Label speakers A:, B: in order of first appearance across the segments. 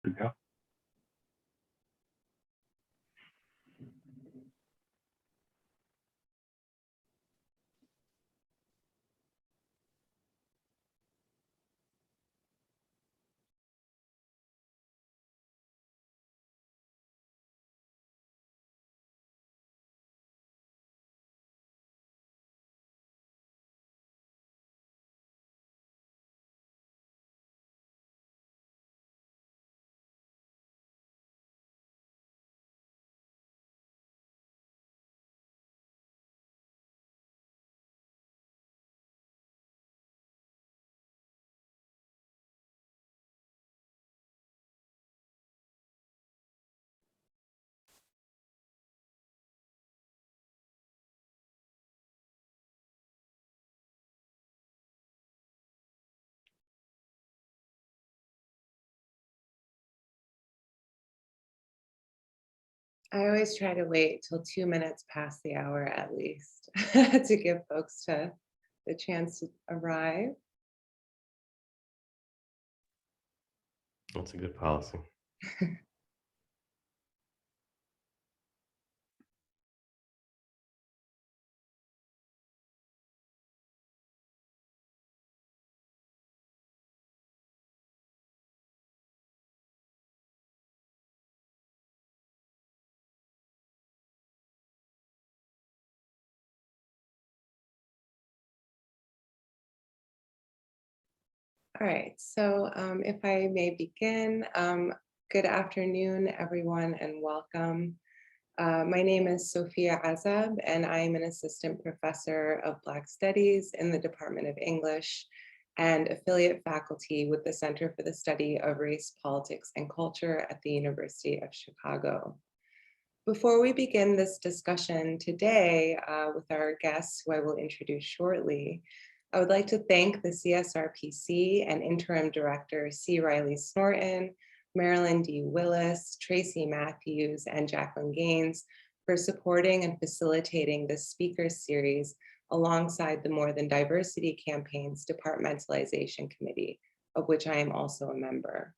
A: Good to go.
B: I always try to wait till 2 minutes past the hour at least to give folks the chance to arrive.
A: That's a good policy.
B: All right, so if I may begin, good afternoon, everyone, and welcome. My name is Sophia Azab, and I am an assistant professor of Black Studies in the Department of English and affiliate faculty with the Center for the Study of Race, Politics, and Culture at the University of Chicago. Before we begin this discussion today with our guests, who I will introduce shortly, I would like to thank the CSRPC and Interim Director C. Riley Snorton, Marilyn D. Willis, Tracy Matthews, and Jacqueline Gaines for supporting and facilitating this speaker series alongside the More Than Diversity Campaign's Departmentalization Committee, of which I am also a member.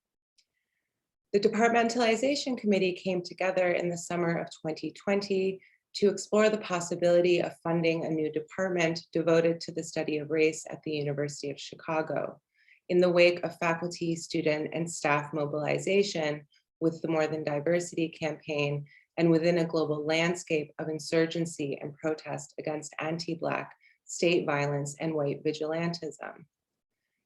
B: The Departmentalization Committee came together in the summer of 2020 to explore the possibility of funding a new department devoted to the study of race at the University of Chicago, in the wake of faculty, student, and staff mobilization with the More Than Diversity campaign and within a global landscape of insurgency and protest against anti-Black state violence and white vigilantism.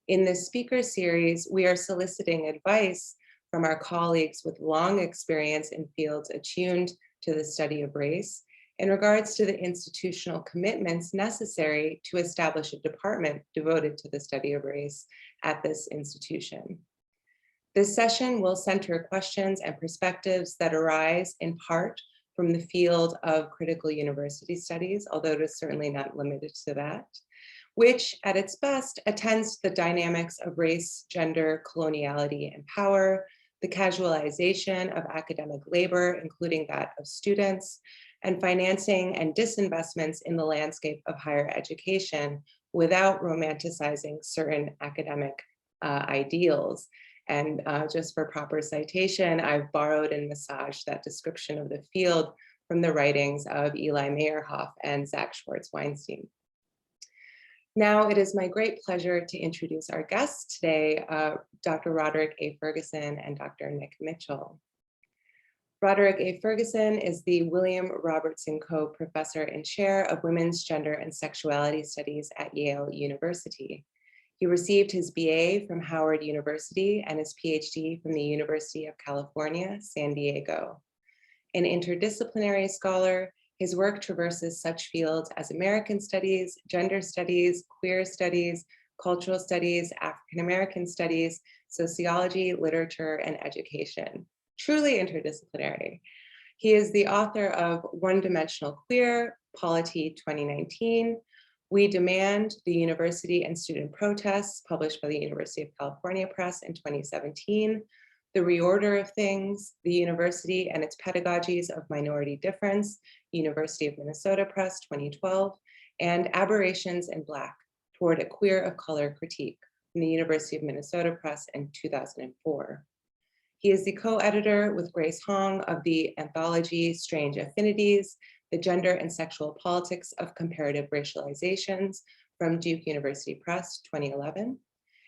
B: In this speaker series, we are soliciting advice from our colleagues with long experience in fields attuned to the study of race in regards to the institutional commitments necessary to establish a department devoted to the study of race at this institution. This session will center questions and perspectives that arise in part from the field of critical university studies, although it is certainly not limited to that, which at its best attends to the dynamics of race, gender, coloniality, and power, the casualization of academic labor, including that of students, and financing and disinvestments in the landscape of higher education without romanticizing certain academic ideals. And just for proper citation, I've borrowed and massaged that description of the field from the writings of Eli Meyerhoff and Zach Schwartz-Weinstein. Now it is my great pleasure to introduce our guests today, Dr. Roderick A. Ferguson and Dr. Nick Mitchell. Roderick A. Ferguson is the William Robertson Coe Professor and Chair of Women's Gender and Sexuality Studies at Yale University. He received his BA from Howard University and his PhD from the University of California, San Diego. An interdisciplinary scholar, his work traverses such fields as American studies, gender studies, queer studies, cultural studies, African American studies, sociology, literature, and education. Truly interdisciplinary. He is the author of One Dimensional Queer, Polity 2019, We Demand, the University and Student Protests, published by the University of California Press in 2017, The Reorder of Things, the University and its Pedagogies of Minority Difference, University of Minnesota Press, 2012, and Aberrations in Black, Toward a Queer of Color Critique, from the University of Minnesota Press in 2004. He is the co-editor with Grace Hong of the anthology Strange Affinities, The Gender and Sexual Politics of Comparative Racializations from Duke University Press, 2011.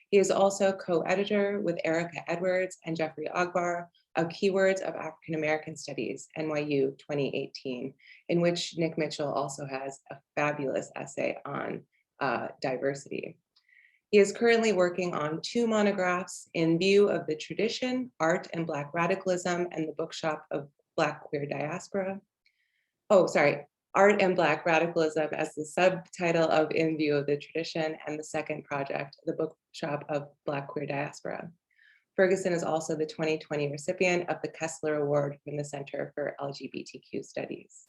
B: He is also co-editor with Erica Edwards and Jeffrey Ogbar of Keywords of African American Studies, NYU 2018, in which Nick Mitchell also has a fabulous essay on diversity. He is currently working on 2 monographs in view of the tradition, art and Black radicalism, and the bookshop of Black queer diaspora. Oh, sorry, art and Black radicalism as the subtitle of In View of the Tradition, and the second project, the bookshop of Black queer diaspora. Ferguson is also the 2020 recipient of the Kessler Award from the Center for LGBTQ Studies.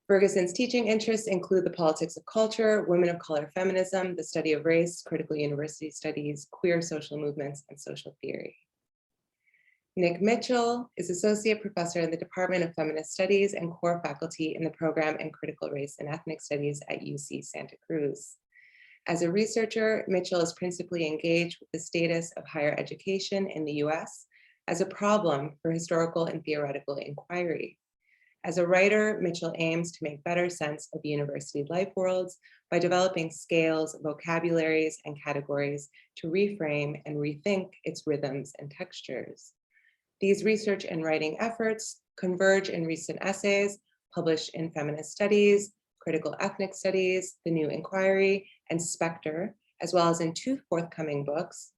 B: Ferguson's teaching interests include the politics of culture, women of color feminism, the study of race, critical university studies, queer social movements, and social theory. Nick Mitchell is associate professor in the Department of Feminist Studies and core faculty in the program in critical race and ethnic studies at UC Santa Cruz. As a researcher, Mitchell is principally engaged with the status of higher education in the US as a problem for historical and theoretical inquiry. As a writer, Mitchell aims to make better sense of university life worlds by developing scales, vocabularies, and categories to reframe and rethink its rhythms and textures. These research and writing efforts converge in recent essays published in Feminist Studies, Critical Ethnic Studies, The New Inquiry, and Spectre, as well as in 2 forthcoming books,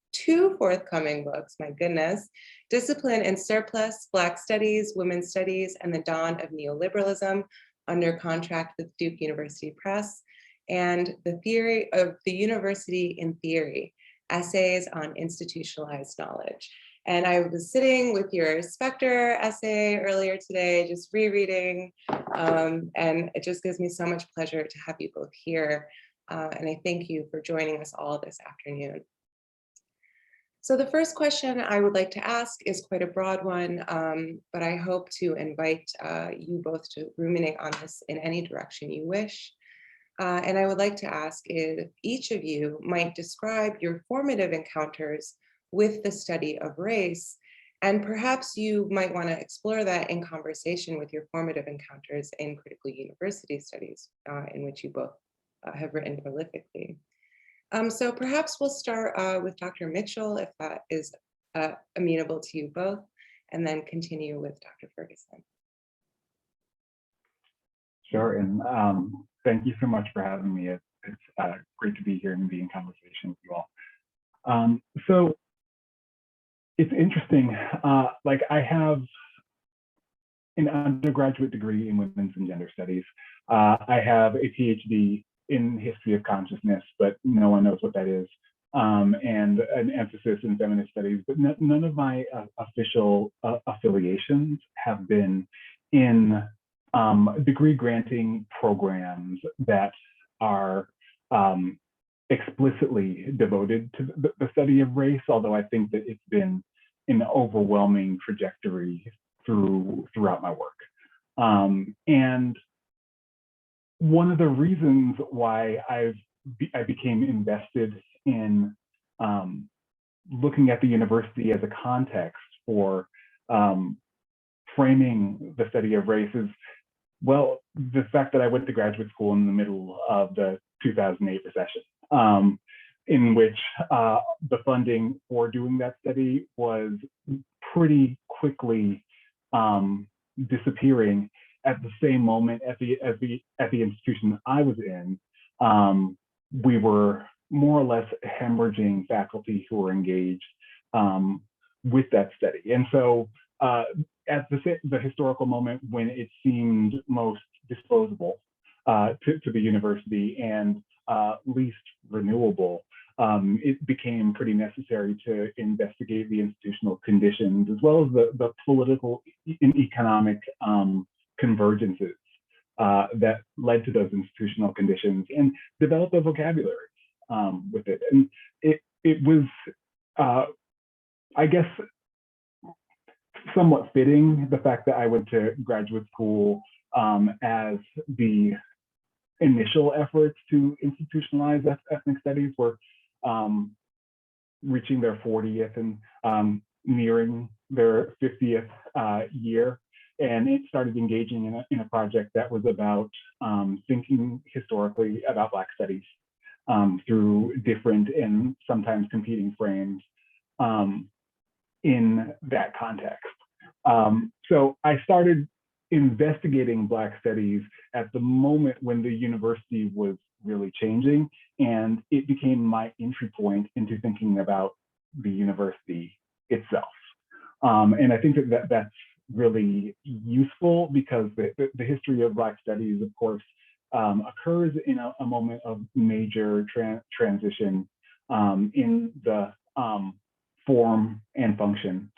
B: my goodness, Discipline and Surplus, Black Studies, Women's Studies, and the Dawn of Neoliberalism, under contract with Duke University Press, and The Theory of the University in Theory, Essays on Institutionalized Knowledge. And I was sitting with your Spectre essay earlier today, just rereading, and it just gives me so much pleasure to have you both here. And I thank you for joining us all this afternoon. So the first question I would like to ask is quite a broad one, but I hope to invite you both to ruminate on this in any direction you wish. And I would like to ask if each of you might describe your formative encounters with the study of race, and perhaps you might want to explore that in conversation with your formative encounters in critical university studies, in which you both have written prolifically. So perhaps we'll start with Dr. Mitchell, if that is amenable to you both, and then continue with Dr. Ferguson.
C: Sure, and thank you so much for having me. It's great to be here and be in conversation with you all. So it's interesting, like I have an undergraduate degree in women's and gender studies. I have a PhD in history of consciousness, but no one knows what that is, and an emphasis in feminist studies, but none of my official affiliations have been in degree granting programs that are explicitly devoted to the study of race, although I think that it's been an overwhelming trajectory throughout my work. And one of the reasons why I became invested in looking at the university as a context for framing the study of race is, well, the fact that I went to graduate school in the middle of the 2008 recession, in which the funding for doing that study was pretty quickly disappearing. At the same moment, at the institution I was in, we were more or less hemorrhaging faculty who were engaged with that study. And so at the historical moment when it seemed most disposable to the university and least renewable, it became pretty necessary to investigate the institutional conditions as well as the political and economic convergences that led to those institutional conditions and develop a vocabulary with it. And it was, I guess, somewhat fitting, the fact that I went to graduate school as the initial efforts to institutionalize ethnic studies were reaching their 40th and nearing their 50th year, and it started engaging in a project that was about thinking historically about Black studies through different and sometimes competing frames in that context. So I started investigating Black studies at the moment when the university was really changing, and it became my entry point into thinking about the university itself. And I think that that's really useful because the history of Black studies, of course, occurs in a moment of major transition in the form and function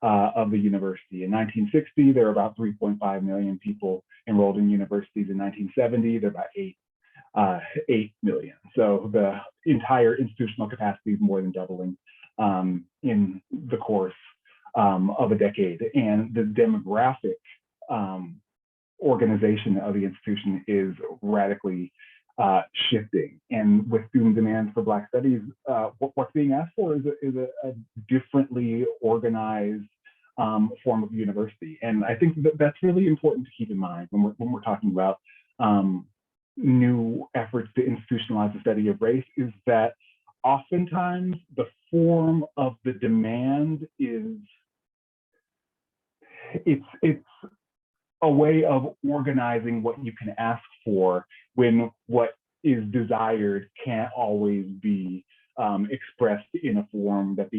C: of the university. In 1960, there were about 3.5 million people enrolled in universities. In 1970, there were about 8 million. So the entire institutional capacity is more than doubling in the course of a decade. And the demographic organization of the institution is radically shifting. And with student demand for Black studies, what's being asked for is a differently organized form of university. And I think that that's really important to keep in mind when we're talking about new efforts to institutionalize the study of race, is that oftentimes the form of the demand is, it's a way of organizing what you can ask for when what is desired can't always be expressed in a form that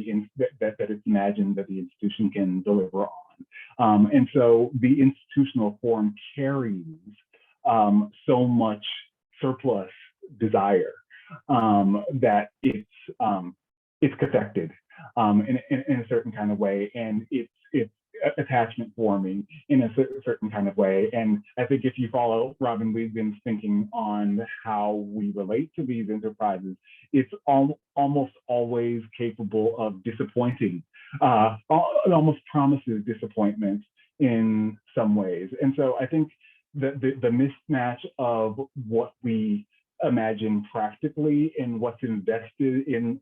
C: that it's imagined that the institution can deliver on. And so the institutional form carries so much surplus desire that it's cathected in a certain kind of way, and it's attachment forming in a certain kind of way. And I think if you follow Robin Wiegand's thinking on how we relate to these enterprises, it's almost always capable of disappointing. It almost promises disappointment in some ways. And so I think that the mismatch of what we imagine practically and what's invested in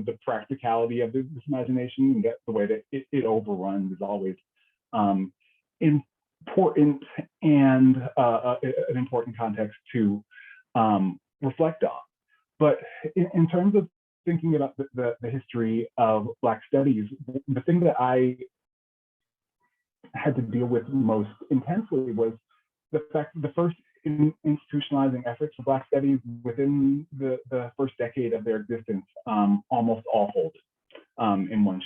C: the practicality of this imagination, and that the way that it overruns is always important, and an important context to reflect on. But in terms of thinking about the history of Black studies, the thing that I had to deal with most intensely was the fact that the first institutionalizing efforts for Black studies within the first decade of their existence almost all folded in one way,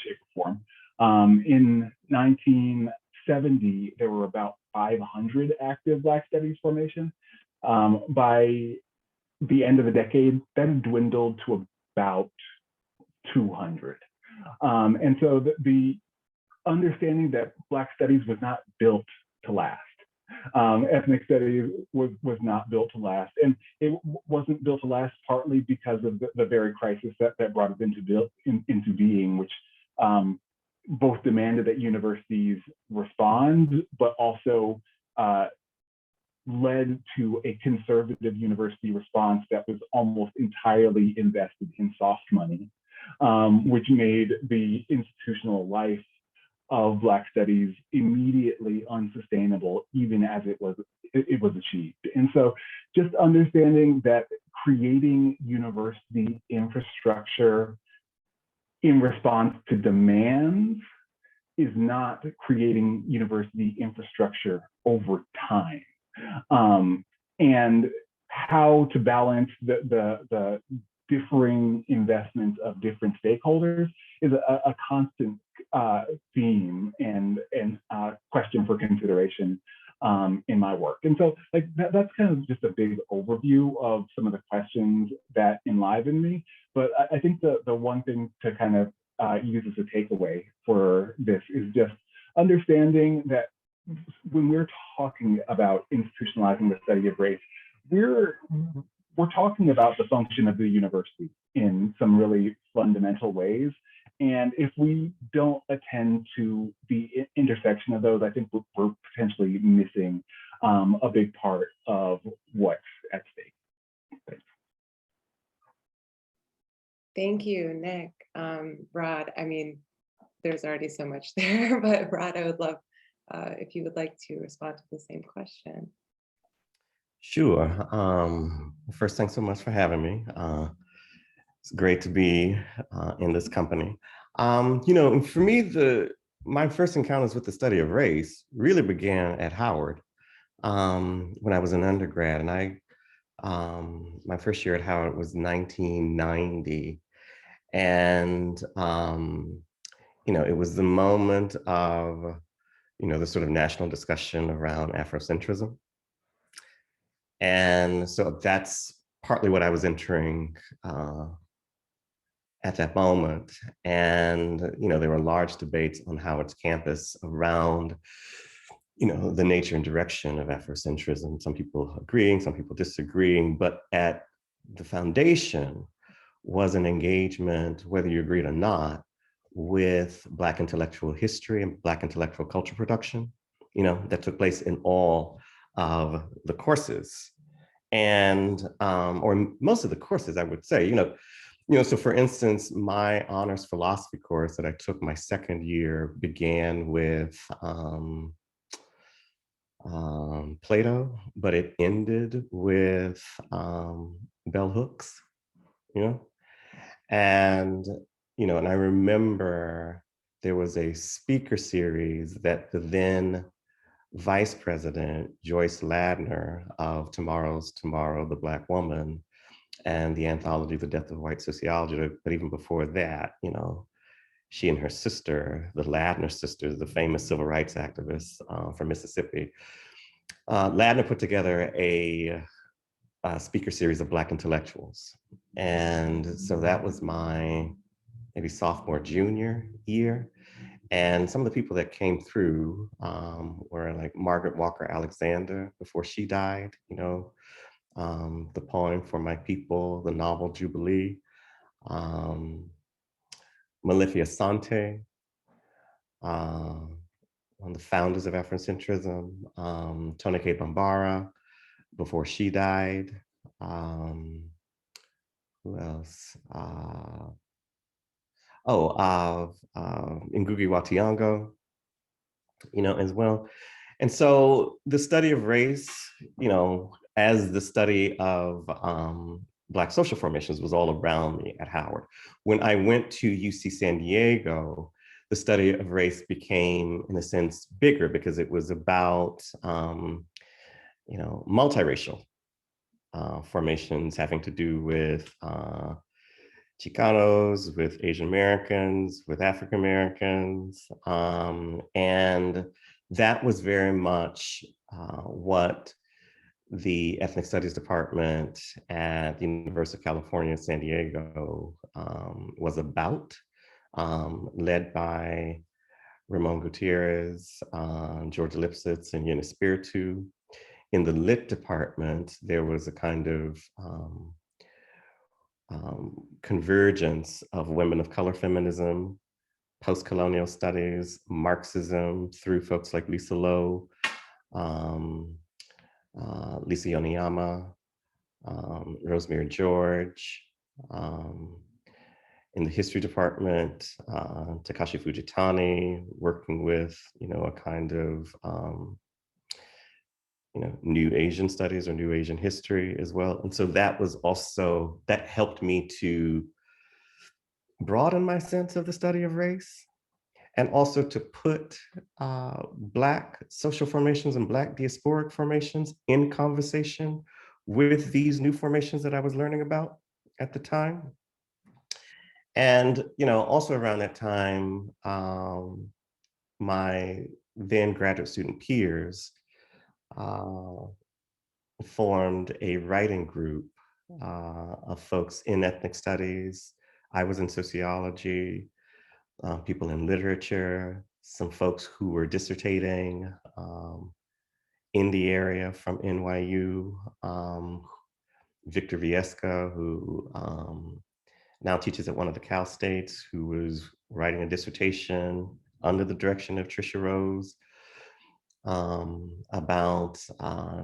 C: shape, or form. In 1970, there were about 500 active Black studies formation. By the end of the decade, that had dwindled to about 200. And so the understanding that Black studies was not built to last. Ethnic studies was not built to last, and it wasn't built to last partly because of the very crisis that brought it into being, which both demanded that universities respond, but also led to a conservative university response that was almost entirely invested in soft money, which made the institutional life of Black studies immediately unsustainable, even as it was achieved. And so just understanding that creating university infrastructure in response to demands is not creating university infrastructure over time. And how to balance the differing investments of different stakeholders is a constant theme and question for consideration in my work. And so like that's kind of just a big overview of some of the questions that enliven me. But I think the one thing to kind of use as a takeaway for this is just understanding that when we're talking about institutionalizing the study of race, we're talking about the function of the university in some really fundamental ways. And if we don't attend to the intersection of those, I think we're potentially missing a big part of what's at stake. Thanks.
B: Thank you, Nick. Rod, I mean, there's already so much there, but Rod, I would love if you would like to respond to the same question.
A: Sure. First, thanks so much for having me. It's great to be in this company. For me, my first encounters with the study of race really began at Howard when I was an undergrad, and my first year at Howard was 1990, and it was the moment of the sort of national discussion around Afrocentrism. And so that's partly what I was entering at that moment. And, there were large debates on Howard's campus around, the nature and direction of Afrocentrism. Some people agreeing, some people disagreeing, but at the foundation was an engagement, whether you agreed or not, with Black intellectual history and Black intellectual culture production, that took place in all of the courses. And, or most of the courses, I would say, so for instance, my honors philosophy course that I took my second year began with Plato, but it ended with bell hooks, you know? And, and I remember there was a speaker series that the then Vice President Joyce Ladner of Tomorrow's Tomorrow, the Black Woman, and the anthology, The Death of White Sociology, but even before that, she and her sister, the Ladner sisters, the famous civil rights activists from Mississippi, Ladner put together a speaker series of Black intellectuals. And so that was my maybe sophomore, junior year. And some of the people that came through were like Margaret Walker Alexander before she died, the poem For My People, the novel Jubilee, Malifia Sante, one of the founders of Afrocentrism, Tonike Bambara before she died. Who else? Ngugi wa Thiong'o, as well. And so the study of race, as the study of Black social formations was all around me at Howard. When I went to UC San Diego, the study of race became, in a sense, bigger because it was about, multiracial formations having to do with Chicanos, with Asian Americans, with African Americans. And that was very much what the Ethnic Studies Department at the University of California, San Diego was about, led by Ramon Gutierrez, George Lipsitz, and Eunice Spiritu. In the Lit department, there was a kind of convergence of women of color feminism, post-colonial studies, Marxism, through folks like Lisa Lowe, Lisa Yoneyama, Rosemary George. In the history department, Takashi Fujitani, working with, a kind of, New Asian studies or New Asian history as well. And so that helped me to broaden my sense of the study of race, and also to put Black social formations and Black diasporic formations in conversation with these new formations that I was learning about at the time. And also around that time, my then graduate student peers formed a writing group of folks in ethnic studies. I was in sociology, people in literature, some folks who were dissertating in the area from NYU, Victor Viesca, who now teaches at one of the Cal States, who was writing a dissertation under the direction of Trisha Rose about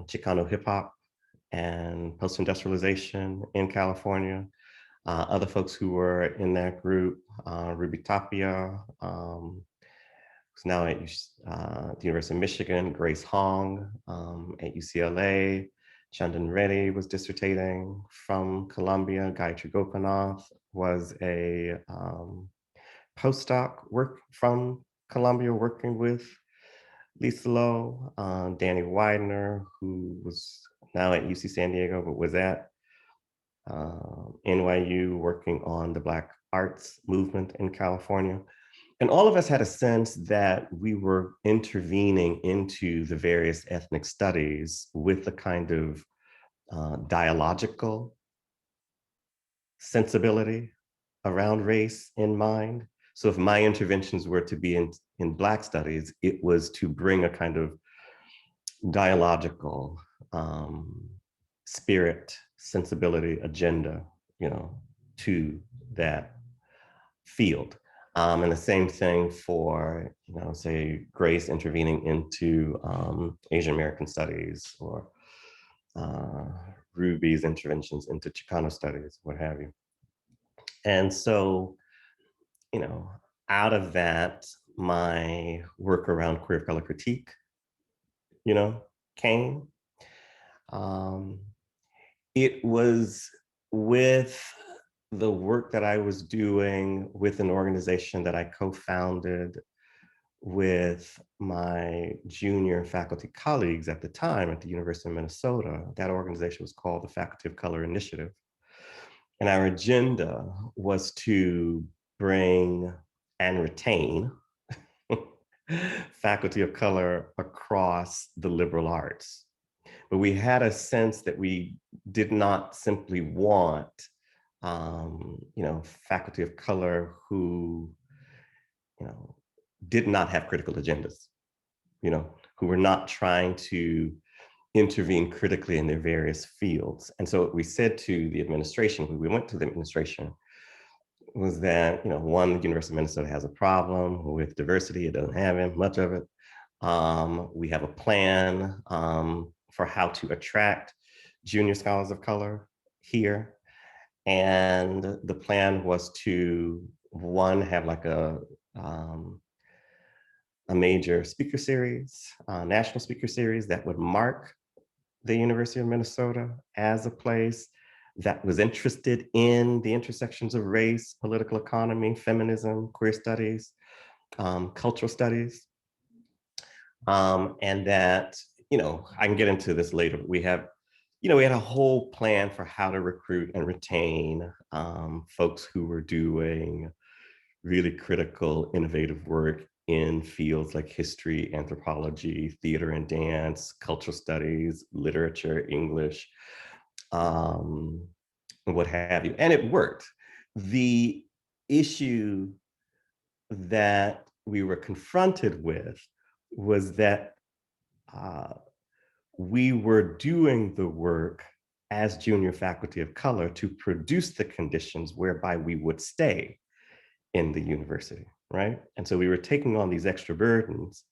A: Chicano hip hop and post-industrialization in California. Other folks who were in that group, Ruby Tapia, who's now at the University of Michigan, Grace Hong at UCLA, Chandan Reddy was dissertating from Columbia, Gayatri Gopinath was a postdoc work from Columbia working with Lisa Lowe, Danny Widener, who was now at UC San Diego, but was at NYU working on the Black arts movement in California. And all of us had a sense that we were intervening into the various ethnic studies with a kind of dialogical sensibility around race in mind. So if my interventions were to be in Black studies, it was to bring a kind of dialogical spirit, sensibility, agenda, to that field. And the same thing for, say, Grace intervening into Asian American studies or Ruby's interventions into Chicano studies, what have you. And so, you know, out of that, my work around queer of color critique, came. Um, it was with the work that I was doing with an organization that I co-founded with my junior faculty colleagues at the time at the University of Minnesota. That organization was called the Faculty of Color Initiative. And our agenda was to bring and retain faculty of color across the liberal arts. But we had a sense that we did not simply want, faculty of color who, did not have critical agendas, who were not trying to intervene critically in their various fields. And so what we said to the administration, when we went to the administration, was that, one, the University of Minnesota has a problem with diversity. It doesn't have much of it. We have a plan for how to attract junior scholars of color here. And the plan was to, one, have like a major speaker series, national speaker series that would mark the University of Minnesota as a place that was interested in the intersections of race, political economy, feminism, queer studies, cultural studies. And that, I can get into this later, but we had a whole plan for how to recruit and retain folks who were doing really critical, innovative work in fields like history, anthropology, theater and dance, cultural studies, literature, English, what have you. And it worked. The issue that we were confronted with was that we were doing the work as junior faculty of color to produce the conditions whereby we would stay in the university, right? And so we were taking on these extra burdens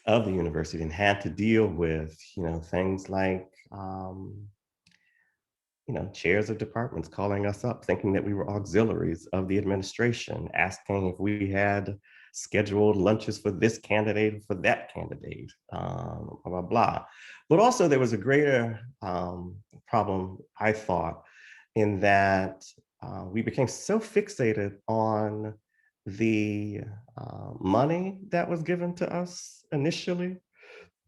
A: of the university and had to deal with, things like, chairs of departments calling us up, thinking that we were auxiliaries of the administration, asking if we had scheduled lunches for this candidate, for that candidate, blah, blah, blah. But also there was a greater problem, I thought, in that we became so fixated on the money that was given to us initially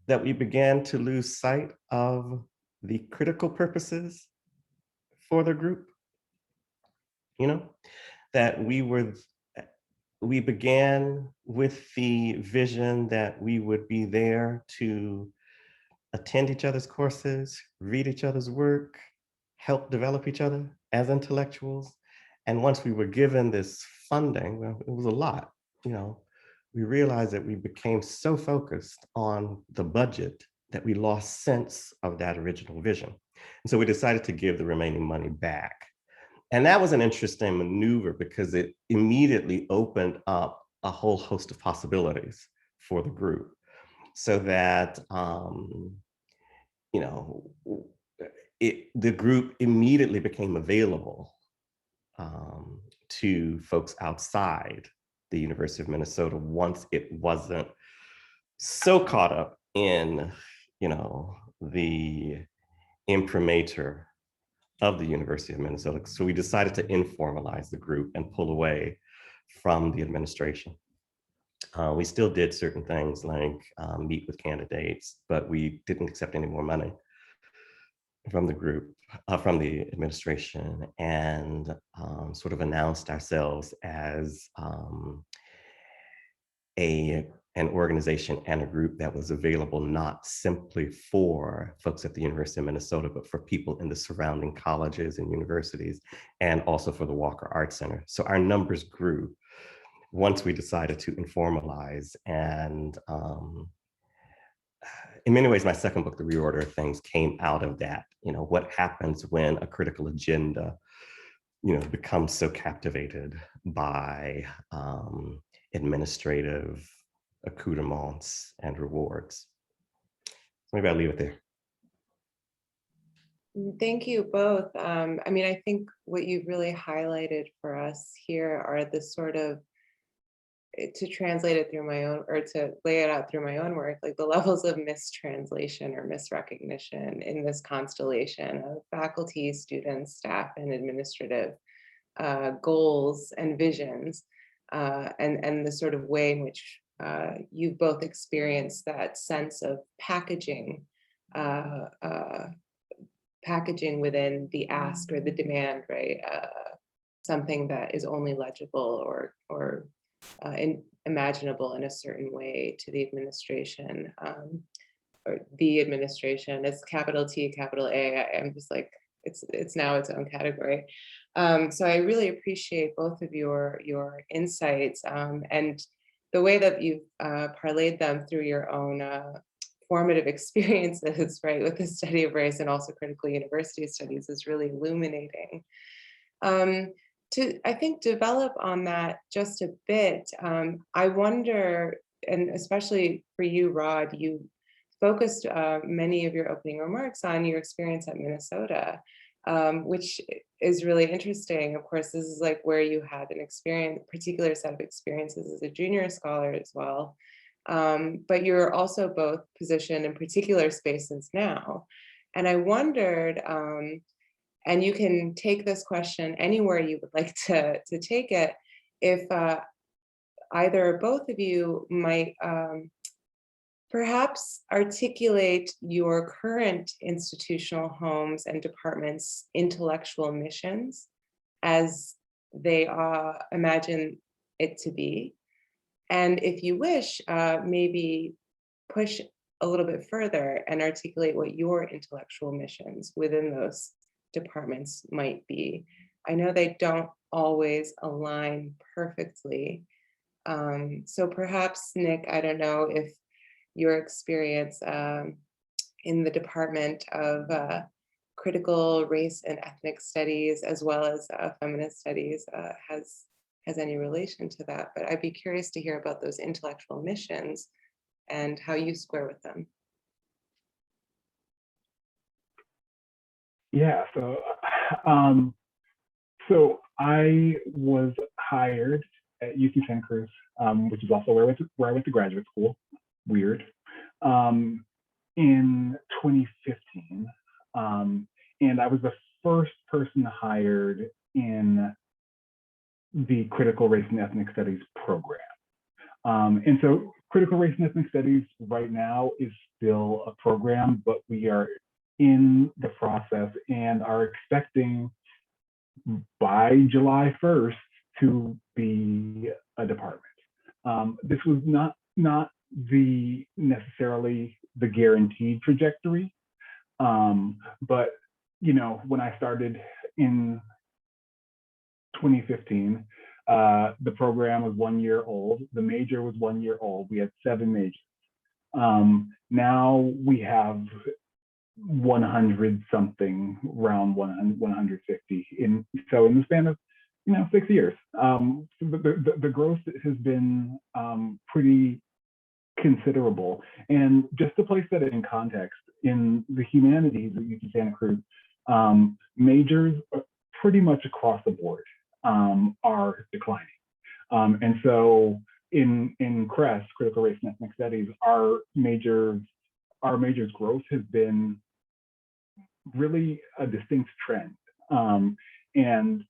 A: that we began to lose sight of the critical purposes for the group, that we began with the vision that we would be there to attend each other's courses, read each other's work, help develop each other as intellectuals. And once we were given this funding, well, it was a lot, we realized that we became so focused on the budget that we lost sense of that original vision. And so we decided to give the remaining money back. And that was an interesting maneuver because it immediately opened up a whole host of possibilities for the group so that, the group immediately became available to folks outside the University of Minnesota once it wasn't so caught up in, the imprimatur of the University of Minnesota. So we decided to informalize the group and pull away from the administration. We still did certain things like meet with candidates, but we didn't accept any more money from the group, from the administration, and sort of announced ourselves as an organization and a group that was available not simply for folks at the University of Minnesota, but for people in the surrounding colleges and universities, and also for the Walker Art Center. So our numbers grew once we decided to informalize. And in many ways, my second book, The Reorder of Things, came out of that. What happens when a critical agenda, becomes so captivated by administrative accoutrements and rewards. So maybe I'll leave it there.
B: Thank you both. I mean, I think what you've really highlighted for us here are the sort of, to translate it through my own, or to lay it out through my own work, like the levels of mistranslation or misrecognition in this constellation of faculty, students, staff, and administrative goals and visions, and the sort of way in which you've both experienced that sense of packaging, packaging within the ask or the demand, right? Something that is only legible or imaginable in a certain way to the administration, or the administration. It's capital T, capital A. I'm just like, it's now its own category. So I really appreciate both of your insights, and the way that you've parlayed them through your own formative experiences, right, with the study of race and also critical university studies is really illuminating. To, I think, develop on that just a bit, I wonder, and especially for you, Rod, you focused many of your opening remarks on your experience at Minnesota, which is really interesting. Of course, this is like where you had an particular set of experiences as a junior scholar as well. But you're also both positioned in particular spaces now. And I wondered, and you can take this question anywhere you would like to take it, if either or both of you might perhaps articulate your current institutional homes and departments' intellectual missions as they imagine it to be. And if you wish, maybe push a little bit further and articulate what your intellectual missions within those departments might be. I know they don't always align perfectly. So perhaps, Nick, I don't know if your experience in the Department of Critical Race and Ethnic Studies, as well as Feminist Studies, has any relation to that. But I'd be curious to hear about those intellectual missions and how you square with them.
C: Yeah, so I was hired at UC Santa Cruz, which is also where I went to graduate school. Weird. In 2015, and I was the first person hired in the Critical Race and Ethnic Studies program. And so Critical Race and Ethnic Studies right now is still a program, but we are in the process and are expecting by July 1st to be a department. This was not necessarily the guaranteed trajectory, but when I started in 2015, the program was 1 year old. The major was 1 year old. We had 7 majors. Now we have 100 something, around 150. So in the span of 6 years, the growth has been pretty considerable. And just to place that in context, in the humanities at UC Santa Cruz, majors are pretty much across the board. are declining. And so in CREST, Critical Race and Ethnic Studies, our majors growth has been really a distinct trend. And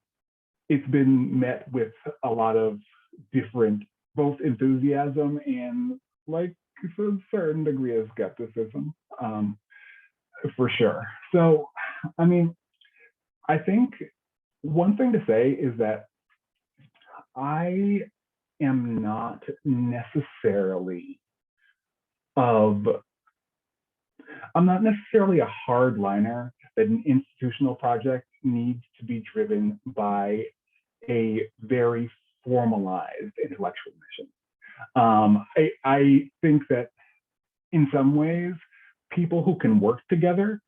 C: it's been met with a lot of different, both enthusiasm and like a certain degree of skepticism, for sure. So, I mean, I think one thing to say is that I am not necessarily I'm not necessarily a hardliner that an institutional project needs to be driven by a very formalized intellectual mission. I think that in some ways, people who can work together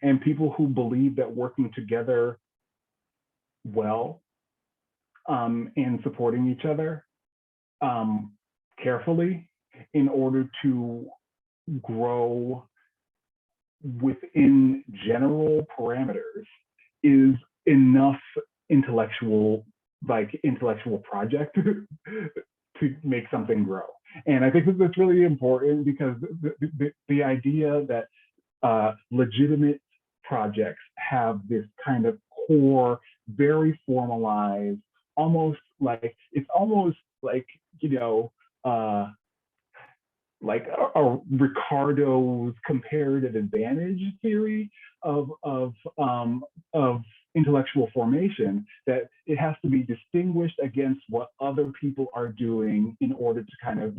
C: and people who believe that working together well and supporting each other carefully in order to grow within general parameters is enough intellectual project to make something grow. And I think that that's really important because the idea that legitimate projects have this kind of core, very formalized, it's almost like, you know, like a Ricardo's comparative advantage theory of intellectual formation, that it has to be distinguished against what other people are doing in order to kind of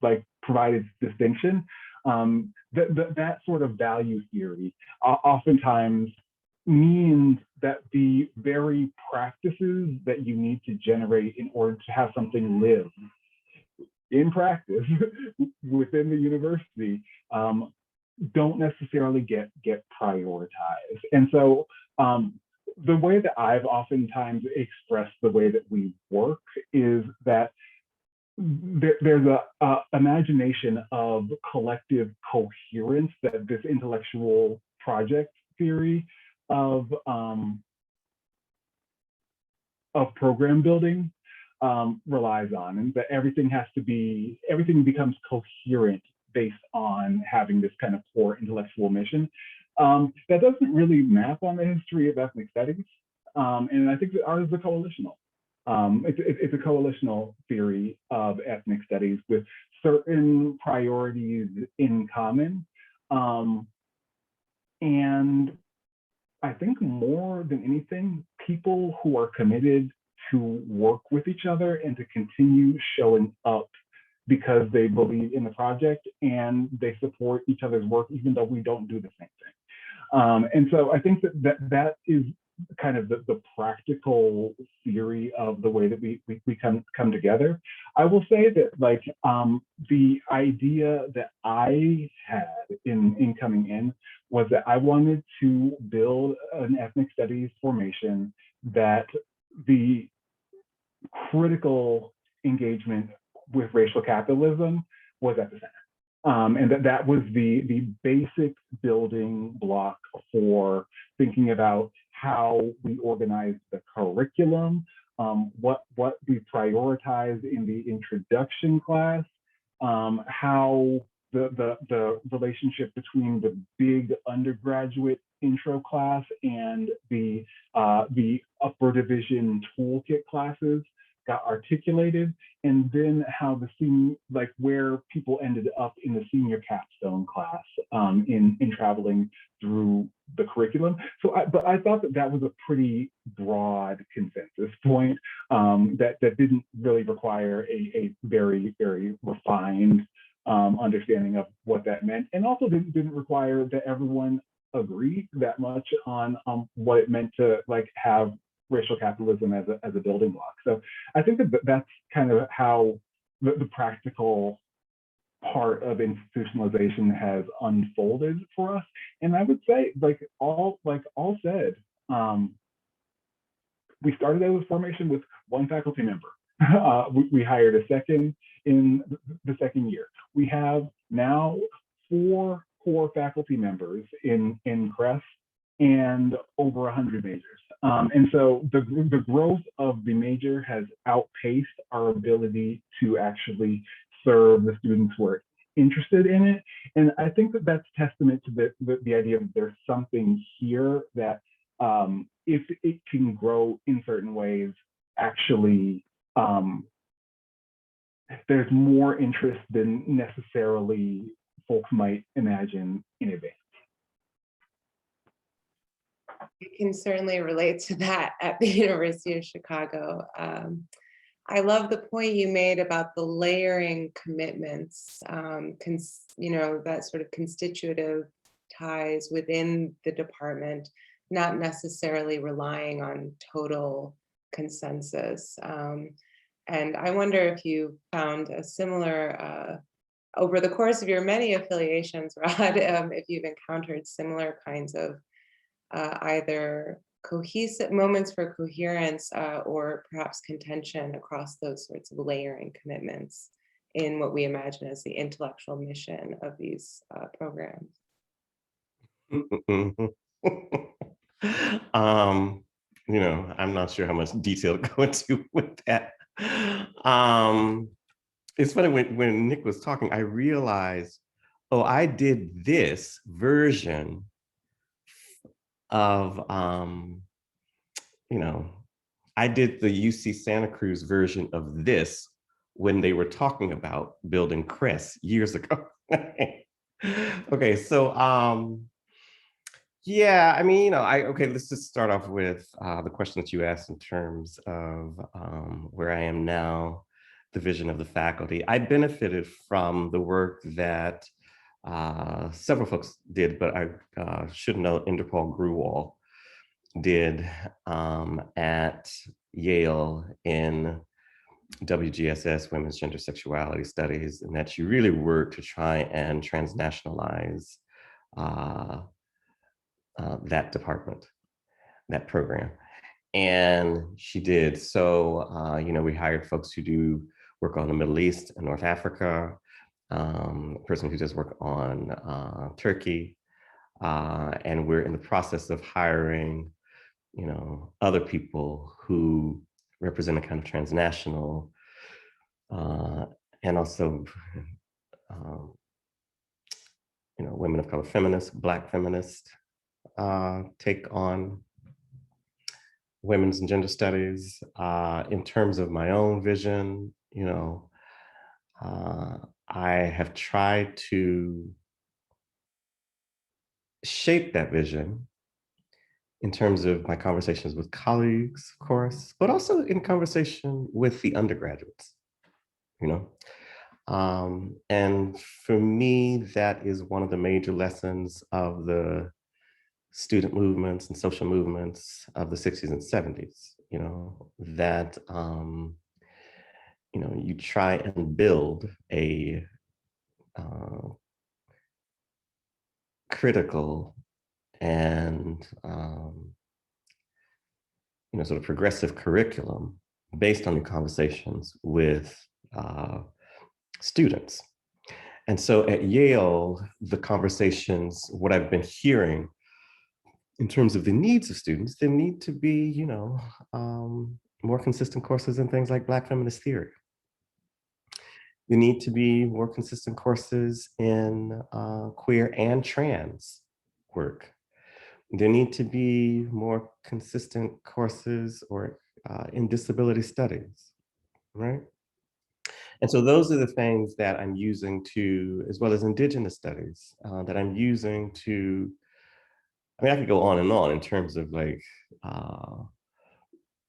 C: like provide its distinction. That sort of value theory oftentimes means that the very practices that you need to generate in order to have something live in practice within the university don't necessarily get prioritized. And so the way that I've oftentimes expressed the way that we work is that there's a imagination of collective coherence that this intellectual project theory of program building relies on, and that everything becomes coherent based on having this kind of core intellectual mission. That doesn't really map on the history of ethnic studies, and I think that ours is a coalitional. It's a coalitional theory of ethnic studies with certain priorities in common, and I think more than anything, people who are committed to work with each other and to continue showing up because they believe in the project and they support each other's work, even though we don't do the same thing. And so I think that is kind of the practical theory of the way that we come together. I will say that like the idea that I had in coming in was that I wanted to build an ethnic studies formation that the critical engagement with racial capitalism was at the center. And that was the basic building block for thinking about how we organize the curriculum, what we prioritize in the introduction class, how the relationship between the big undergraduate intro class and the upper division toolkit classes got articulated, and then how where people ended up in the senior capstone class in traveling through the curriculum. So, but I thought that was a pretty broad consensus point that didn't really require a very, very refined understanding of what that meant, and also didn't require that everyone agree that much on what it meant to like have racial capitalism as a building block. So I think that's kind of how the practical part of institutionalization has unfolded for us. And I would say, all said, we started as a formation with one faculty member. We hired a second in the second year. We have now 4 core faculty members in CREST and over 100 majors. And so the growth of the major has outpaced our ability to actually serve the students who are interested in it. And I think that that's testament to the idea of there's something here that if it can grow in certain ways, actually there's more interest than necessarily folks might imagine in advance.
B: You can certainly relate to that at the University of Chicago. I love the point you made about the layering commitments, that sort of constitutive ties within the department, not necessarily relying on total consensus. And I wonder if you found a similar, over the course of your many affiliations, Rod, if you've encountered similar kinds of either cohesive moments for coherence or perhaps contention across those sorts of layering commitments in what we imagine as the intellectual mission of these programs.
A: um, I'm not sure how much detail to go into with that. Um, it's funny when Nick was talking, I realized, oh, I did this version of, you know, I did the UC Santa Cruz version of this when they were talking about building Crest years ago. Okay, so yeah, I mean, okay, let's just start off with the question that you asked in terms of where I am now, the vision of the faculty. I benefited from the work that several folks did, but I should know Interpol Gruwall did at Yale in WGSS, Women's Gender Sexuality Studies, and that she really worked to try and transnationalize that department, that program. And she did. So, we hired folks who do work on the Middle East and North Africa, a person who does work on Turkey, and we're in the process of hiring, other people who represent a kind of transnational and also, um, women of color feminists, Black feminists, take on women's and gender studies. In terms of my own vision, I have tried to shape that vision in terms of my conversations with colleagues, of course, but also in conversation with the undergraduates, you know? And for me, that is one of the major lessons of the student movements and social movements of the 60s and 70s, that, you try and build a critical and, sort of progressive curriculum based on your conversations with students. And so at Yale, the conversations, what I've been hearing in terms of the needs of students, there need to be, more consistent courses in things like Black feminist theory. There need to be more consistent courses in queer and trans work. There need to be more consistent courses or in disability studies, right? And so those are the things that I'm using to, as well as Indigenous studies, that I'm using to, I could go on and on in terms of like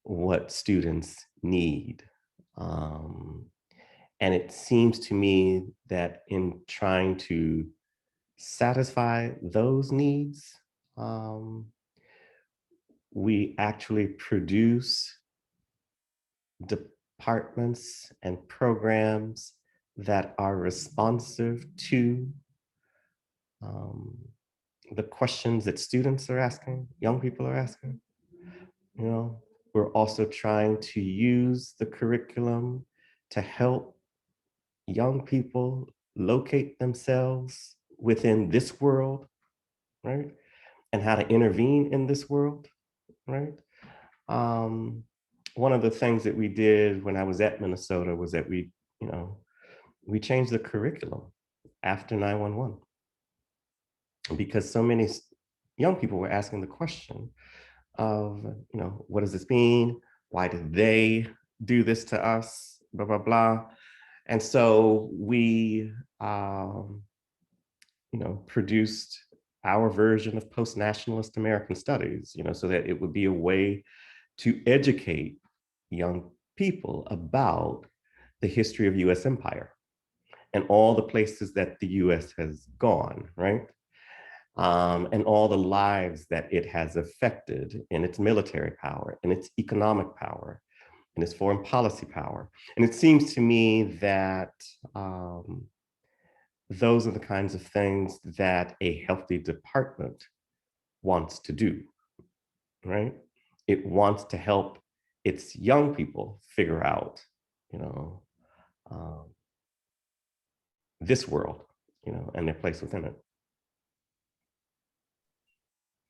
A: what students need. And it seems to me that in trying to satisfy those needs, we actually produce departments and programs that are responsive to the questions that students are asking, young people are asking. We're also trying to use the curriculum to help young people locate themselves within this world, right? And how to intervene in this world, right? um, one of the things that we did when I was at Minnesota was that you know, we changed the curriculum after 911 because so many young people were asking the question of, what does this mean? Why did they do this to us? Blah, blah, blah. And so we, produced our version of post-nationalist American studies, so that it would be a way to educate young people about the history of US empire and all the places that the US has gone, right? And all the lives that it has affected in its military power, in its economic power, in its foreign policy power. And it seems to me that those are the kinds of things that a healthy department wants to do, right? It wants to help its young people figure out, you know, um, this world, and their place within it.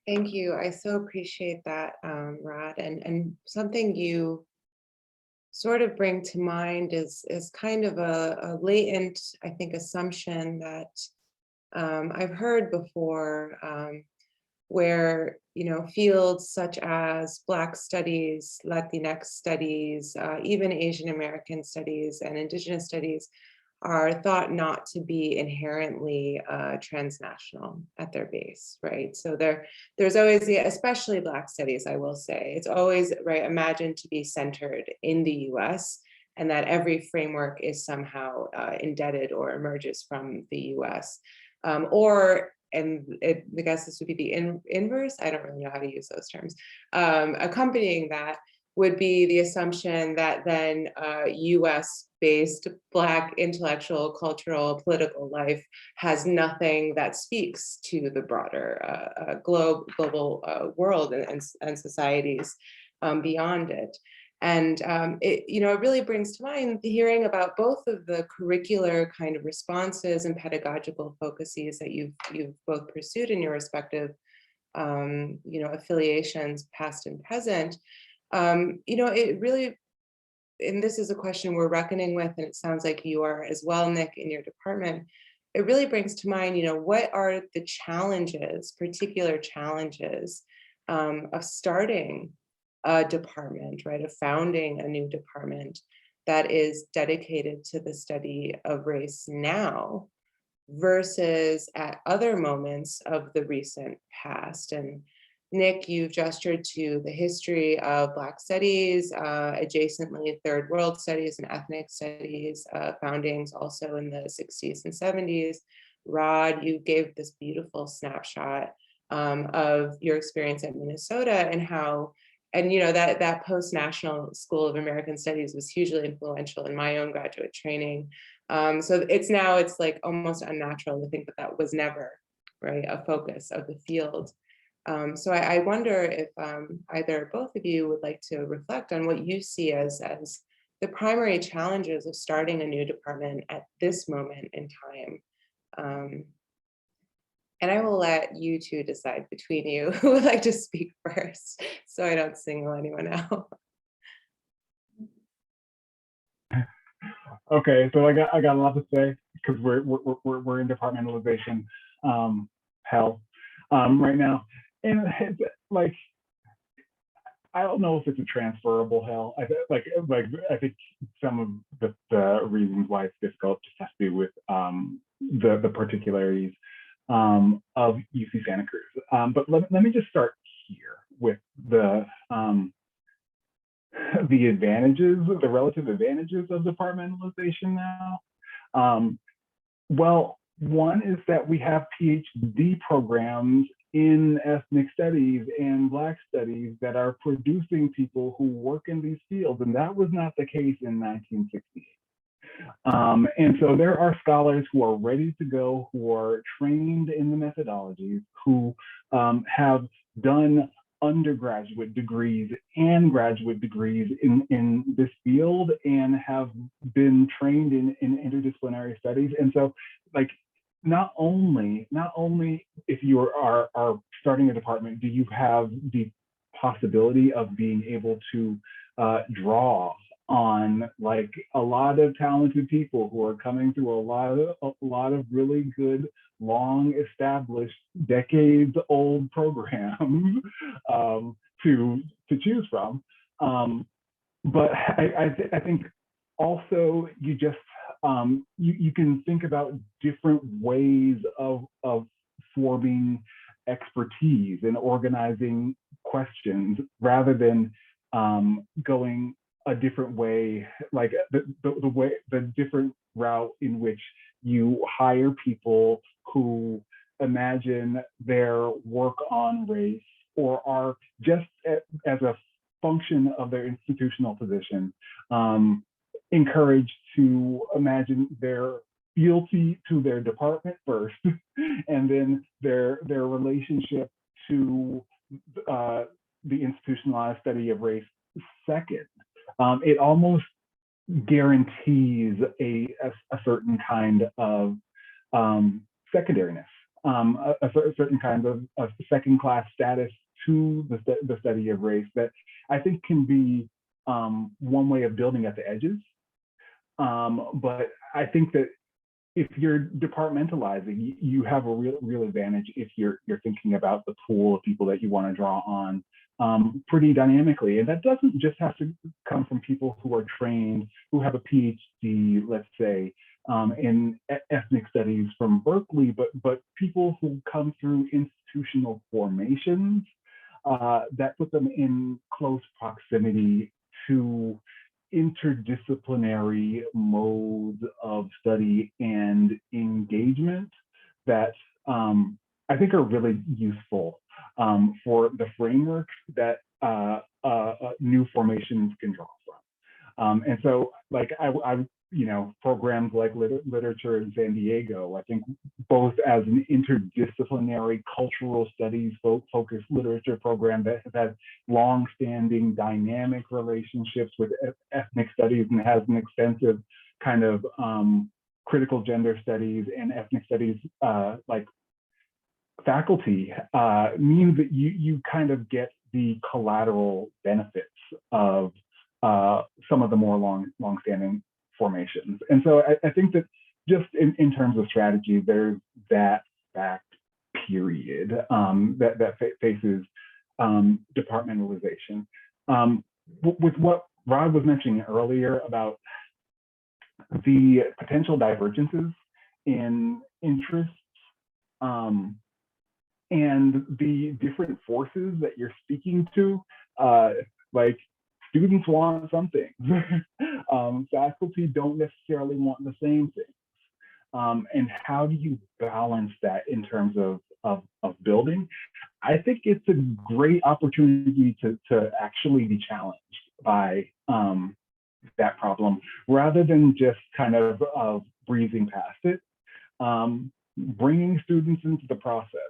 B: Thank you. I so appreciate that, Rod. And something you sort of bring to mind is kind of a latent, I think, assumption that I've heard before, where fields such as Black studies, Latinx studies, even Asian American studies and Indigenous studies are thought not to be inherently transnational at their base, right? So there's always, especially Black studies, I will say, it's always right imagined to be centered in the US, and that every framework is somehow indebted or emerges from the US. I guess this would be the inverse, I don't really know how to use those terms. Accompanying that would be the assumption that then US-based Black intellectual, cultural, political life has nothing that speaks to the broader global world and societies beyond it. And it really brings to mind hearing about both of the curricular kind of responses and pedagogical focuses that you've both pursued in your respective affiliations, past and present. It really, and this is a question we're reckoning with, and it sounds like you are as well, Nick, in your department. It really brings to mind, what are the challenges, particular challenges of starting a department, right? Of founding a new department that is dedicated to the study of race now versus at other moments of the recent past. And Nick, you've gestured to the history of Black studies, adjacently Third World studies and ethnic studies, foundings also in the 60s and 70s. Rod, you gave this beautiful snapshot of your experience at Minnesota and how, and that post-National School of American Studies was hugely influential in my own graduate training. So it's like almost unnatural to think that that was never, right, a focus of the field. So I wonder if either or both of you would like to reflect on what you see as the primary challenges of starting a new department at this moment in time. And I will let you two decide between you who would like to speak first, so I don't single anyone out.
C: Okay, so I got a lot to say because we're in departmentalization hell right now, and it's, like, I don't know if it's a transferable hell. I think some of the reasons why it's difficult just has to do with the particularities of UC Santa Cruz. But let me just start here with the advantages, the relative advantages of departmentalization now. Well, one is that we have PhD programs in ethnic studies and Black studies that are producing people who work in these fields, and that was not the case in 1968. And so there are scholars who are ready to go, who are trained in the methodologies, who have done undergraduate degrees and graduate degrees in this field and have been trained in interdisciplinary studies. And so, like, not only if you are starting a department, do you have the possibility of being able to draw on like a lot of talented people who are coming through a lot of really good, long established, decades old programs to choose from. But I think also you just you can think about different ways of forming expertise and organizing questions rather than going a different way, like the different route in which you hire people who imagine their work on race or are just as a function of their institutional position encouraged to imagine their fealty to their department first, and then their relationship to the institutionalized study of race second. It almost guarantees a certain kind of secondariness, a certain kind of second-class status to the study of race that I think can be one way of building at the edges. But I think that if you're departmentalizing, you have a real advantage if you're thinking about the pool of people that you want to draw on pretty dynamically. And that doesn't just have to come from people who are trained, who have a PhD, let's say, in ethnic studies from Berkeley, but people who come through institutional formations that put them in close proximity to interdisciplinary modes of study and engagement that I think are really useful for the framework that new formations can draw from. And so, like I programs like literature in San Diego, I think both as an interdisciplinary cultural studies focused literature program that has had long-standing dynamic relationships with ethnic studies and has an extensive kind of critical gender studies and ethnic studies like faculty means that you kind of get the collateral benefits of some of the more long-standing formations. And so I think that just in terms of strategy, there's that fact period that faces departmentalization. With what Rod was mentioning earlier about the potential divergences in interests and the different forces that you're speaking to, like students want some things. Faculty don't necessarily want the same things. And how do you balance that in terms of building? I think it's a great opportunity to actually be challenged by that problem rather than just kind of breezing past it. Bringing students into the process.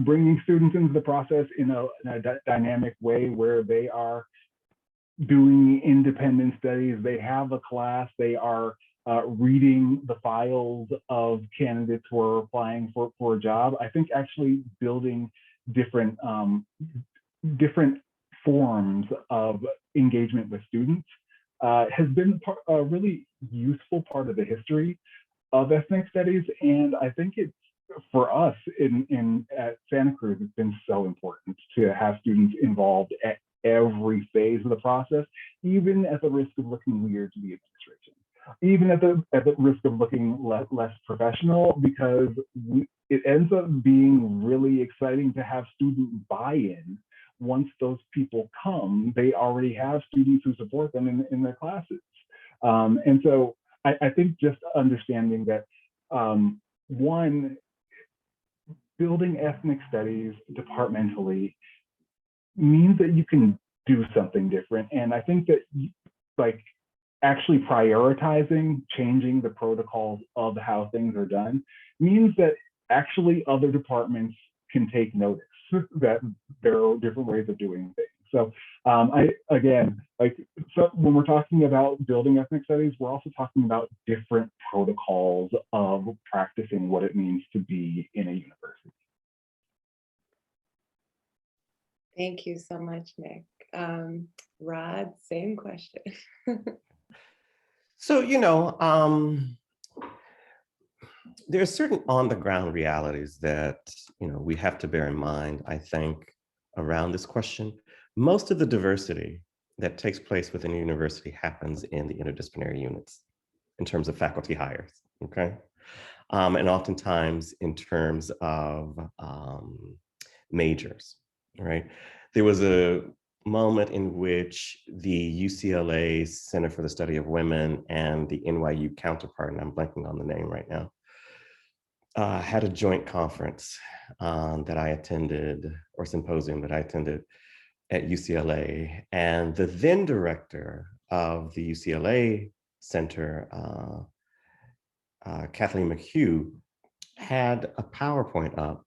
C: Bringing students into the process in a dynamic way where they are doing independent studies, they have a class, they are reading the files of candidates who are applying for a job. I think actually building different forms of engagement with students has been a really useful part of the history of ethnic studies. And I think it's, for us at Santa Cruz, it's been so important to have students involved at every phase of the process, even at the risk of looking weird to the administration, even at the risk of looking less professional, because it ends up being really exciting to have student buy-in. Once those people come, they already have students who support them in their classes. And so I think just understanding that, one, building ethnic studies departmentally means that you can do something different. And I think that like actually prioritizing changing the protocols of how things are done means that actually other departments can take notice that there are different ways of doing things. So so when we're talking about building ethnic studies, we're also talking about different protocols of practicing what it means to be in a university.
B: Thank you so much, Nick. Rod, same question.
A: So, there are certain on the ground realities that, we have to bear in mind, I think, around this question. Most of the diversity that takes place within a university happens in the interdisciplinary units in terms of faculty hires, okay? And oftentimes in terms of majors, right? There was a moment in which the UCLA Center for the Study of Women and the NYU counterpart, and I'm blanking on the name right now, had a joint conference that I attended, or symposium that I attended at UCLA. And the then director of the UCLA Center, Kathleen McHugh, had a PowerPoint up,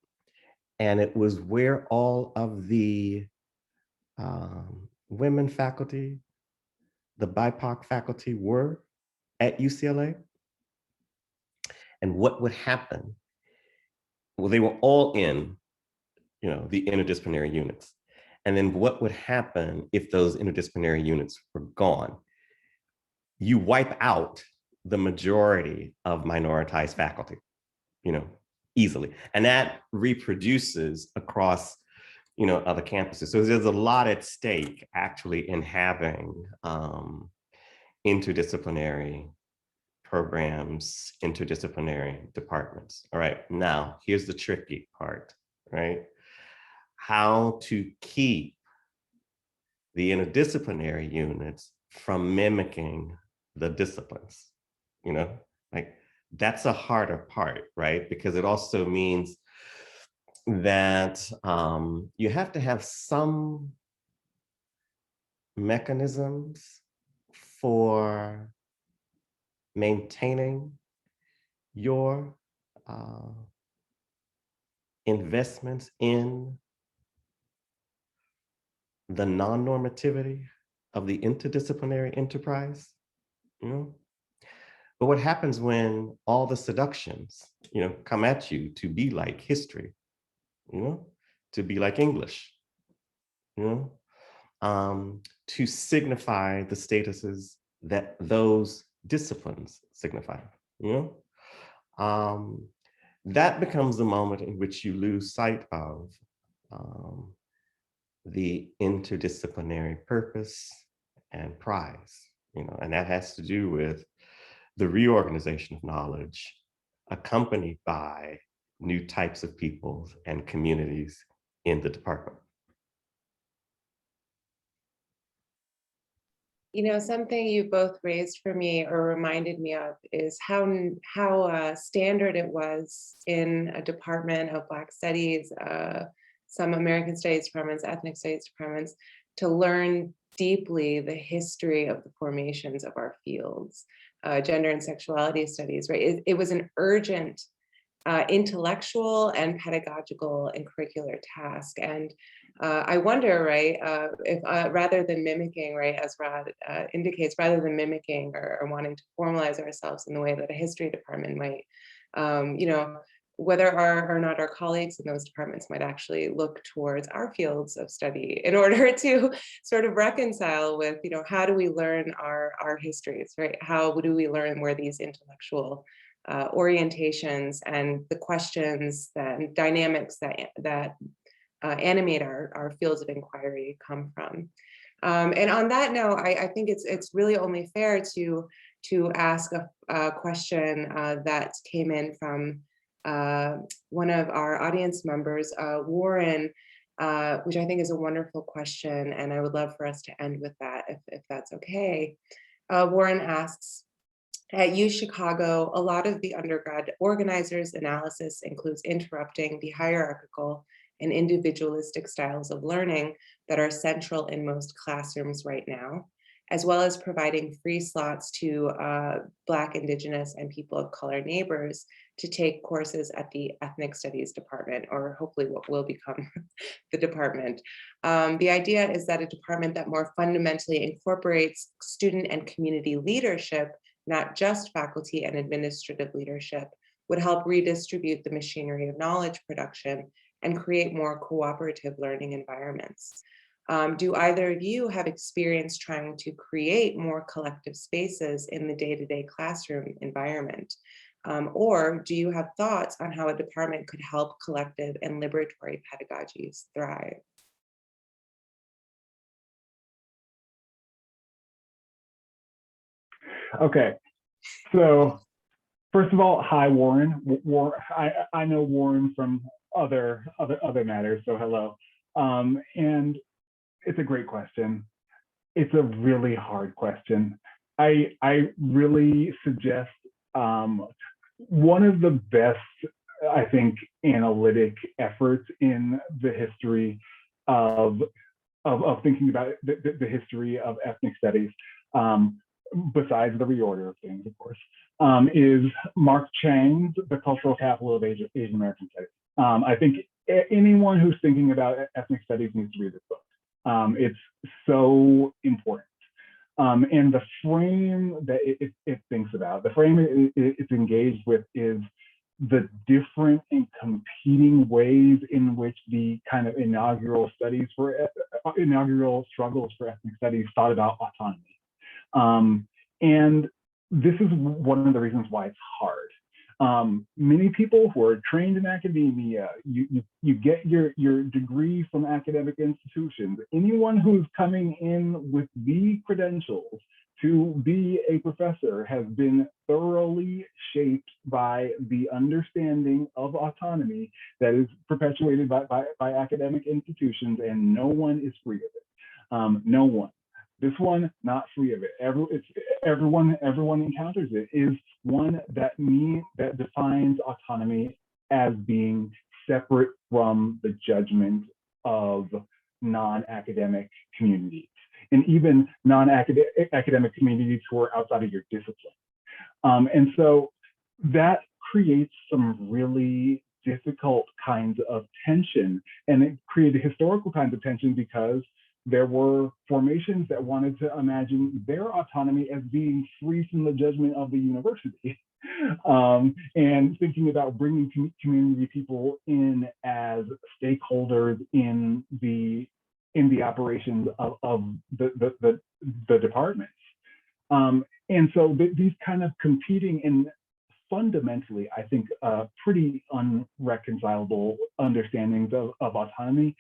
A: and it was where all of the women faculty, the BIPOC faculty were at UCLA, and what would happen. Well, they were all in, the interdisciplinary units. And then what would happen if those interdisciplinary units were gone? You wipe out the majority of minoritized faculty, you know, easily. And that reproduces across, other campuses. So there's a lot at stake actually in having interdisciplinary programs, interdisciplinary departments. All right, now here's the tricky part, right? How to keep the interdisciplinary units from mimicking the disciplines, you know, like that's a harder part, right? Because it also means that you have to have some mechanisms for maintaining your investments in the non-normativity of the interdisciplinary enterprise, you know? But what happens when all the seductions, come at you to be like history, to be like English, you to signify the statuses that those disciplines signify, you that becomes the moment in which you lose sight of the interdisciplinary purpose and prize, and that has to do with the reorganization of knowledge accompanied by new types of people and communities in the department.
B: Something you both raised for me or reminded me of is how standard it was in a department of Black Studies, some American Studies departments, ethnic studies departments, to learn deeply the history of the formations of our fields, gender and sexuality studies, right? It was an urgent intellectual and pedagogical and curricular task. And I wonder, right, if rather than mimicking, right, as Rod indicates, rather than mimicking or wanting to formalize ourselves in the way that a history department might, whether or not our colleagues in those departments might actually look towards our fields of study in order to sort of reconcile with, how do we learn our histories, right? How do we learn where these intellectual orientations and the questions and dynamics that animate our fields of inquiry come from. And on that note, I think it's really only fair to ask a question that came in from one of our audience members, Warren, which I think is a wonderful question, and I would love for us to end with that if that's okay. Warren asks, at U Chicago, a lot of the undergrad organizers' analysis includes interrupting the hierarchical and individualistic styles of learning that are central in most classrooms right now, as well as providing free slots to Black, Indigenous, and people of color neighbors to take courses at the Ethnic Studies Department, or hopefully what will become the department. The idea is that a department that more fundamentally incorporates student and community leadership, not just faculty and administrative leadership, would help redistribute the machinery of knowledge production and create more cooperative learning environments. Do either of you have experience trying to create more collective spaces in the day-to-day classroom environment? Or do you have thoughts on how a department could help collective and liberatory pedagogies thrive?
C: Okay, so first of all, hi Warren. I know Warren from other matters, so hello. And it's a great question. It's a really hard question. I really suggest one of the best, I think, analytic efforts in the history of thinking about the history of ethnic studies, besides the reorder of things, of course, is Mark Chang's The Cultural Capital of Asian American Studies. I think anyone who's thinking about ethnic studies needs to read this book. It's so important. And the frame that it thinks about, the frame it's engaged with is the different and competing ways in which the kind of inaugural struggles for ethnic studies thought about autonomy. And this is one of the reasons why it's hard. Many people who are trained in academia, you get your degree from academic institutions. Anyone who's coming in with the credentials to be a professor has been thoroughly shaped by the understanding of autonomy that is perpetuated by academic institutions, and no one is free of it. No one. This one, not free of it. Everyone encounters it. Is one that defines autonomy as being separate from the judgment of non-academic communities, and even non-academic communities who are outside of your discipline. And so that creates some really difficult kinds of tension, and it created historical kinds of tension because there were formations that wanted to imagine their autonomy as being free from the judgment of the university, and thinking about bringing community people in as stakeholders in the operations of the departments. And so these kind of competing and fundamentally, I think, pretty unreconcilable understandings of autonomy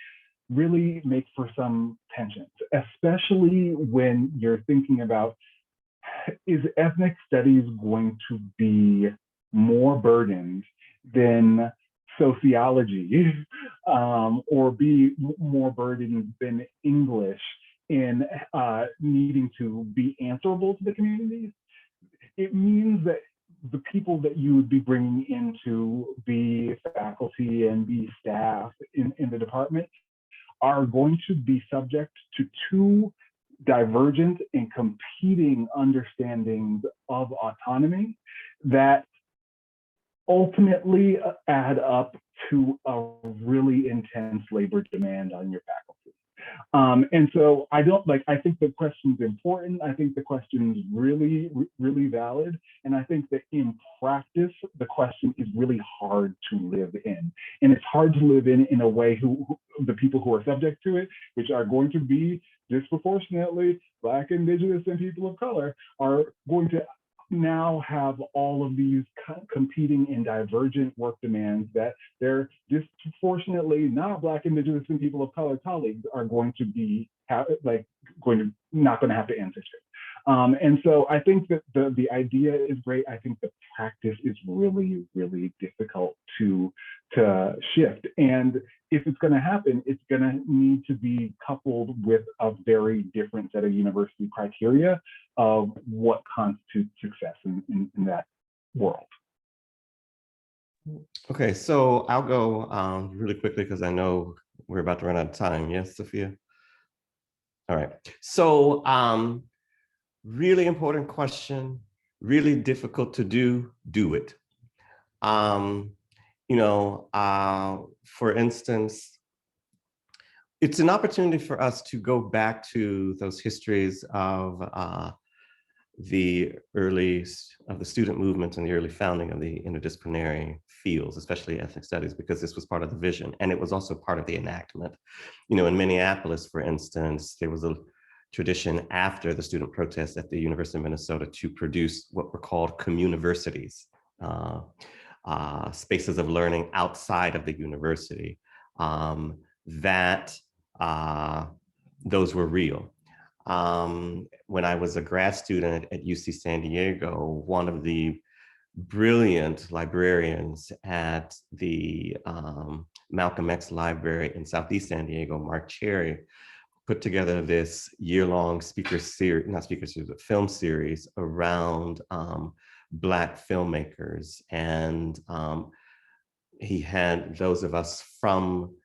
C: really make for some tensions, especially when you're thinking about, is ethnic studies going to be more burdened than sociology, or be more burdened than English in needing to be answerable to the communities? It means that the people that you would be bringing in to be faculty and be staff in the department are going to be subject to two divergent and competing understandings of autonomy that ultimately add up to a really intense labor demand on your faculty. And so I think the question's important. I think the question is really, really valid. And I think that in practice, the question is really hard to live in. And it's hard to live in a way the people who are subject to it, which are going to be disproportionately Black, Indigenous, and people of color, are going to now have all of these competing and divergent work demands that their disproportionately not Black, Indigenous, and people of color colleagues are going to be not going to have to answer to. And so I think that the idea is great. I think the practice is really, really difficult to shift. And if it's going to happen, it's going to need to be coupled with a very different set of university criteria of what constitutes success in that world.
A: Okay, so I'll go really quickly because I know we're about to run out of time. Yes, Sophia? All right. So really important question, really difficult to do it. For instance, it's an opportunity for us to go back to those histories of of the student movement and the early founding of the interdisciplinary fields, especially ethnic studies, because this was part of the vision. And it was also part of the enactment. In Minneapolis, for instance, there was a tradition after the student protests at the University of Minnesota to produce what were called communiversities, spaces of learning outside of the university, that those were real. When I was a grad student at UC San Diego, one of the brilliant librarians at the Malcolm X Library in Southeast San Diego, Mark Cherry, put together this year-long film series around Black filmmakers. And he had those of us from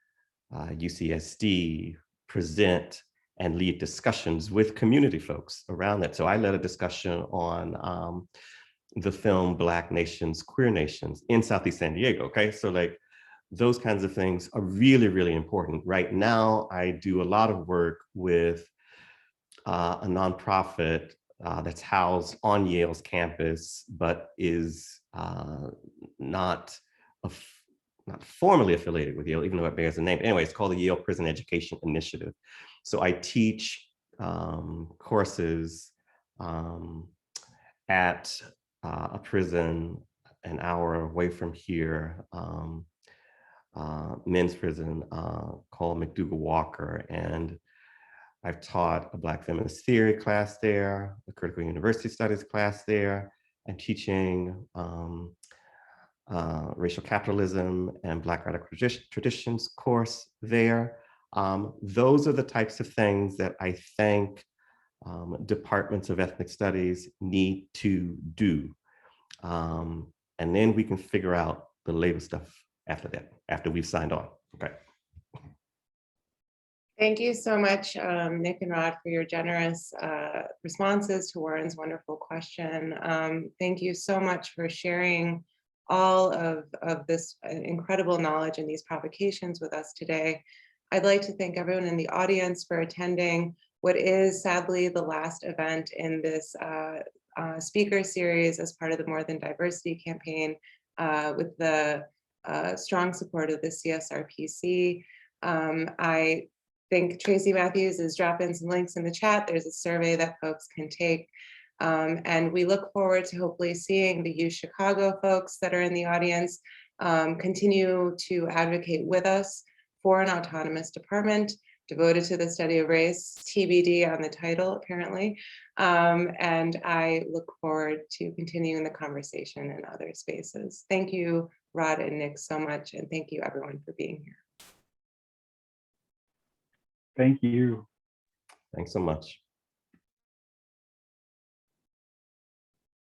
A: UCSD present and lead discussions with community folks around that. So I led a discussion on the film Black Nations, Queer Nations in Southeast San Diego, okay? So like those kinds of things are really, really important. Right now, I do a lot of work with a nonprofit that's housed on Yale's campus, but is not formally affiliated with Yale, even though it bears the name. Anyway, it's called the Yale Prison Education Initiative. So I teach courses at a prison an hour away from here, men's prison called McDougall Walker. And I've taught a Black feminist theory class there, a critical university studies class there, and teaching racial capitalism and Black radical traditions course there. Those are the types of things that I think departments of ethnic studies need to do. And then we can figure out the labor stuff after that, after we've signed on, okay?
B: Thank you so much, Nick and Rod, for your generous responses to Warren's wonderful question. Thank you so much for sharing all of this incredible knowledge and these provocations with us today. I'd like to thank everyone in the audience for attending what is sadly the last event in this speaker series as part of the More Than Diversity campaign with the strong support of the CSRPC. I think Tracy Matthews is dropping some links in the chat. There's a survey that folks can take. And we look forward to hopefully seeing the U Chicago folks that are in the audience continue to advocate with us for an autonomous department devoted to the study of race, TBD on the title, apparently. And I look forward to continuing the conversation in other spaces. Thank you, Rod and Nick, so much. And thank you, everyone, for being here.
C: Thank you.
A: Thanks so much.